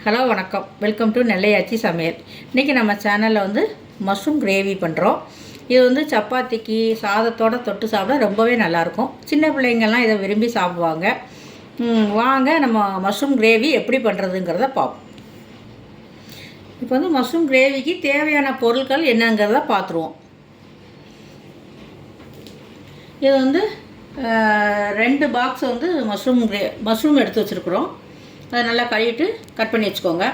Hello வணக்கம், welcome to நெல்லையாச்சி சமையல். இன்றைக்கி நம்ம சேனலில் வந்து மஷ்ரூம் கிரேவி பண்ணுறோம். இது வந்து சப்பாத்திக்கு சாதத்தோடு தொட்டு சாப்பிட ரொம்பவே நல்லாயிருக்கும். சின்ன பிள்ளைங்கள்லாம் இதை விரும்பி சாப்பிடுவாங்க. வாங்க நம்ம மஷ்ரூம் கிரேவி எப்படி பண்ணுறதுங்கிறத பார்ப்போம். இப்போ வந்து மஷ்ரூம் கிரேவிக்கு தேவையான பொருட்கள் என்னங்கிறத பார்த்துருவோம். இது வந்து 2 பாக்ஸ் வந்து மஷ்ரூம் எடுத்து வச்சுருக்குறோம். அதை நல்லா கழுவிட்டு கட் பண்ணி வச்சுக்கோங்க.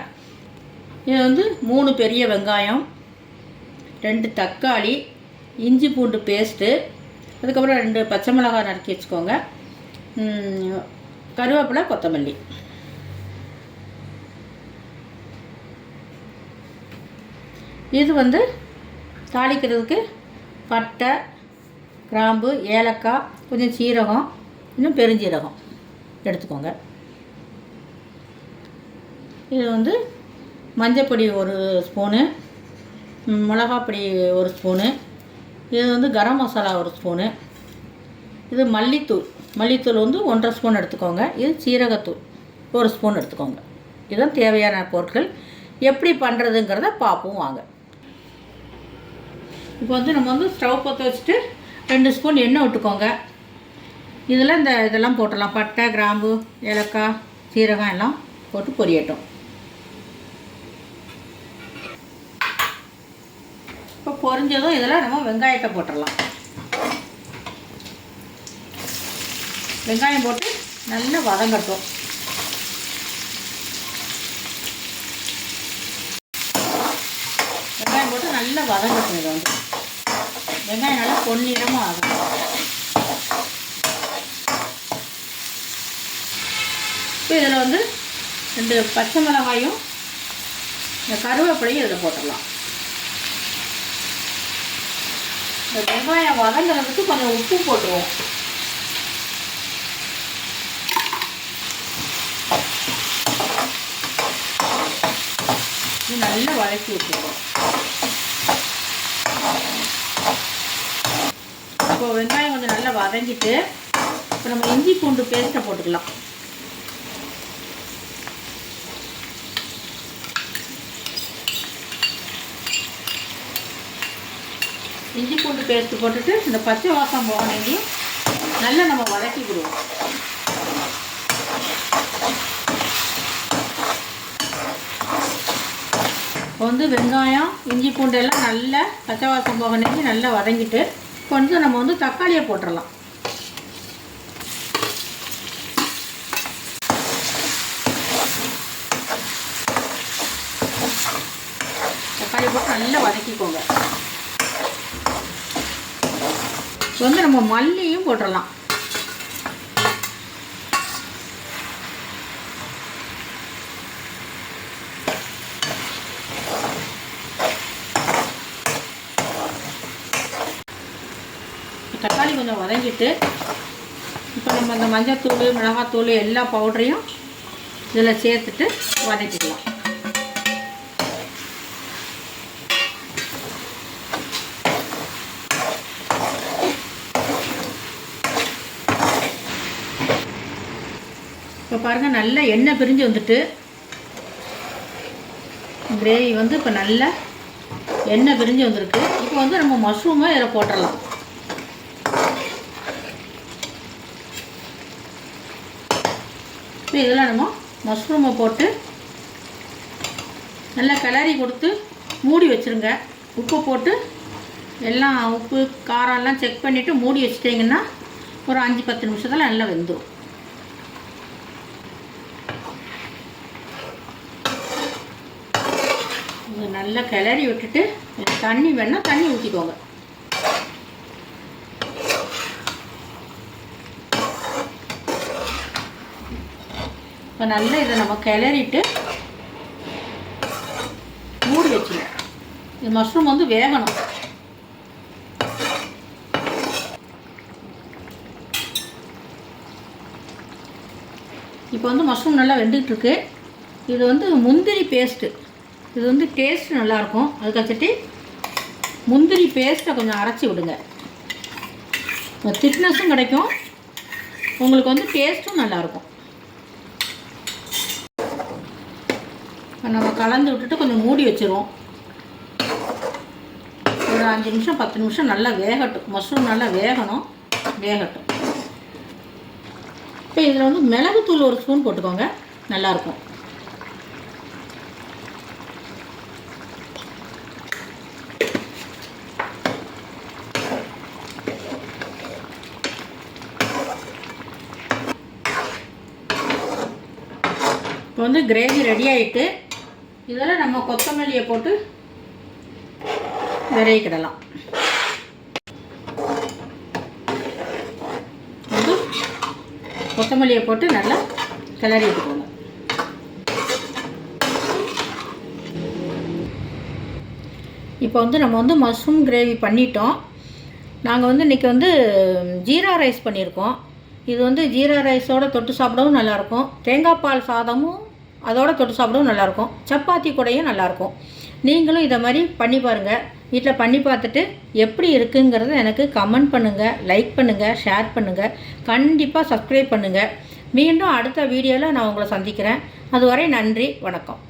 இது வந்து 3 பெரிய வெங்காயம், 2 தக்காளி, இஞ்சி பூண்டு பேஸ்ட்டு, அதுக்கப்புறம் 2 பச்சை மிளகாய் நறுக்கி வச்சுக்கோங்க, கருவேப்பிலை, கொத்தமல்லி. இது வந்து தாளிக்கிறதுக்கு பட்டை, கிராம்பு, ஏலக்காய், கொஞ்சம் சீரகம், இன்னும் பெருஞ்சீரகம் எடுத்துக்கோங்க. இது வந்து மஞ்சப்பொடி 1 ஸ்பூனு, மிளகாப்பொடி 1 ஸ்பூனு, இது வந்து கரம் மசாலா 1 ஸ்பூனு, இது மல்லித்தூள் வந்து 1.5 ஸ்பூன் எடுத்துக்கோங்க. இது சீரகத்தூள் 1 ஸ்பூன் எடுத்துக்கோங்க. இதுதான் தேவையான பொருட்கள். எப்படி பண்ணுறதுங்கிறத பார்ப்போம் வாங்க. இப்போ வந்து நம்ம வந்து ஸ்டவ் பற்ற வச்சுட்டு 2 ஸ்பூன் எண்ணெய் விட்டுக்கோங்க. இதில் இதெல்லாம் போட்டுடலாம். பட்டை, கிராம்பு, ஏலக்காய், சீரகம் எல்லாம் போட்டு பொரியட்டும். இப்போ பொரிஞ்சதும் இதில் நம்ம வெங்காயத்தை போட்டுடலாம். வெங்காயம் போட்டு நல்லா வதங்கட்டும். வெங்காயம் போட்டு நல்லா வதங்கட்டும். இதை வந்து வெங்காயம் நல்லா பொன்னிறமாக ஆகும். இப்போ இதில் வந்து 2 பச்சை மிளகாயும் இந்த கருவேப்பிலையும் இதில் போட்டுடலாம். இந்த வெங்காயம் வதங்கிறதுக்கு கொஞ்சம் உப்பு போட்டுருவோம். இது நல்லா வதக்கி விட்டுருவோம். இப்போ வெங்காயம் கொஞ்சம் நல்லா வதங்கிட்டு இப்போ நம்ம இஞ்சி பூண்டு பேஸ்ட்டை போட்டுக்கலாம். இஞ்சி பூண்டு பேஸ்ட்டு போட்டுட்டு இந்த பச்சை வாசம் போகணும் நல்லா நம்ம வதக்கி விடுவோம். இப்போ வந்து வெங்காயம், இஞ்சி பூண்டு எல்லாம் நல்லா பச்சை வாசம் போகணும் நல்லா வதங்கிட்டு கொஞ்சம் நம்ம வந்து தக்காளியை போட்டுடலாம். தக்காளியை போட்டு நல்லா வதக்கிக்கோங்க. இப்போ வந்து நம்ம மல்லியும் போட்டுடலாம். தக்காளி கொஞ்சம் வதங்கிட்டு இப்போ நம்ம இந்த மஞ்சத்தூள், மிளகாத்தூள் எல்லா பவுடரையும் இதில் சேர்த்துட்டு வதக்கிக்கலாம். இப்போ பாருங்கள், நல்லா எண்ணெய் பிரிஞ்சு வந்துட்டு கிரேவி வந்து இப்போ நல்லா எண்ணெய் பிரிஞ்சு வந்துருக்கு. இப்போ வந்து நம்ம மஷ்ரூமை இதில் போட்டுடலாம். இப்போ இதில் நம்ம மஷ்ரூமை போட்டு நல்லா கிளறி கொடுத்து மூடி வச்சுருங்க. உப்பு போட்டு எல்லாம் உப்பு காரம்லாம் செக் பண்ணிவிட்டு மூடி வச்சிட்டிங்கன்னா ஒரு 5-10 நிமிஷத்தில் நல்லா வெந்துடும். நல்லா கிளறி விட்டுட்டு தண்ணி வேணால் தண்ணி ஊற்றிக்கோங்க. இப்போ நல்லா இதை நம்ம கிளறிட்டு மூடி வச்சுருவோம். இந்த மஷ்ரூம் வந்து வேகணும். இப்போ வந்து மஷ்ரூம் நல்லா வெந்துக்கிட்டு இருக்கு. இது வந்து முந்திரி பேஸ்ட்டு, இது வந்து டேஸ்ட் நல்லாயிருக்கும். அதுக்காச்சுட்டு முந்திரி பேஸ்ட்டை கொஞ்சம் அரைச்சி விடுங்க. திக்னஸும் கிடைக்கும், உங்களுக்கு வந்து டேஸ்ட்டும் நல்லாயிருக்கும். நம்ம கலந்து விட்டுட்டு கொஞ்சம் மூடி வச்சுருவோம். ஒரு 5 நிமிஷம் 10 நிமிஷம் நல்லா வேகட்டும். மஷ்ரூம் நல்லா வேகட்டும். இப்போ இதில் வந்து மிளகுத்தூள் ஒரு ஸ்பூன் போட்டுக்கோங்க, நல்லாயிருக்கும். இப்போ வந்து கிரேவி ரெடி ஆகிட்டு இதில் நம்ம கொத்தமல்லியை போட்டு விரைக்கிடலாம். கொத்தமல்லியை போட்டு நல்லா கிளறி விட்டுக்கோங்க. இப்போ வந்து நம்ம வந்து மஷ்ரூம் கிரேவி பண்ணிட்டோம். நாங்கள் வந்து இன்றைக்கி வந்து ஜீரா ரைஸ் பண்ணியிருக்கோம். இது வந்து ஜீரா ரைஸோடு தொட்டு சாப்பிடவும் நல்லாயிருக்கும். தேங்காய் பால் சாதமும் அதோடு தொட்டு சாப்பிடவும் நல்லாயிருக்கும். சப்பாத்தி கூடையும் நல்லாயிருக்கும். நீங்களும் இதை மாதிரி பண்ணி பாருங்கள். வீட்டில் பண்ணி பார்த்துட்டு எப்படி இருக்குங்கிறத எனக்கு கமெண்ட் பண்ணுங்கள், லைக் பண்ணுங்கள், ஷேர் பண்ணுங்கள், கண்டிப்பாக சப்ஸ்கிரைப் பண்ணுங்கள். மீண்டும் அடுத்த வீடியோவில் நான் உங்களை சந்திக்கிறேன். அதுவரை நன்றி, வணக்கம்.